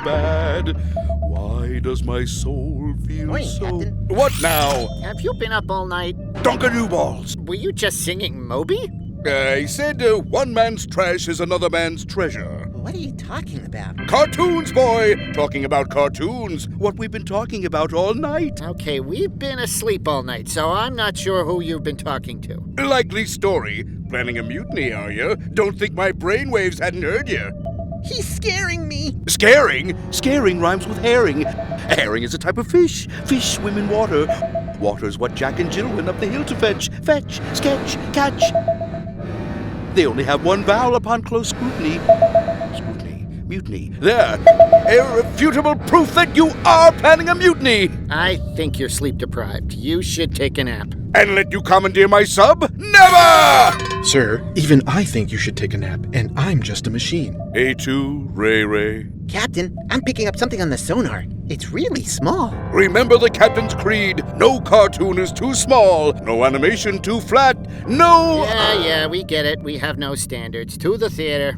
bad. Why does my soul feel Morning, so... Captain. What now? Have you been up all night? Dunkaroo balls. Were you just singing Moby? I said one man's trash is another man's treasure. What are you talking about? Cartoons, boy! Talking about cartoons. What we've been talking about all night. Okay, we've been asleep all night, so I'm not sure who you've been talking to. Likely story. Planning a mutiny, are you? Don't think my brainwaves hadn't heard you. He's scaring me. Scaring? Scaring rhymes with herring. A herring is a type of fish. Fish swim in water. Water's what Jack and Jill went up the hill to fetch. Fetch, sketch, catch. They only have one vowel upon close scrutiny. Scrutiny, mutiny. There. Irrefutable proof that you are planning a mutiny. I think you're sleep deprived. You should take a nap. And let you commandeer my sub? Never! Sir, even I think you should take a nap, and I'm just a machine. A2, Ray. Captain, I'm picking up something on the sonar. It's really small. Remember the captain's creed. No cartoon is too small. No animation too flat. No... Yeah, we get it. We have no standards. To the theater.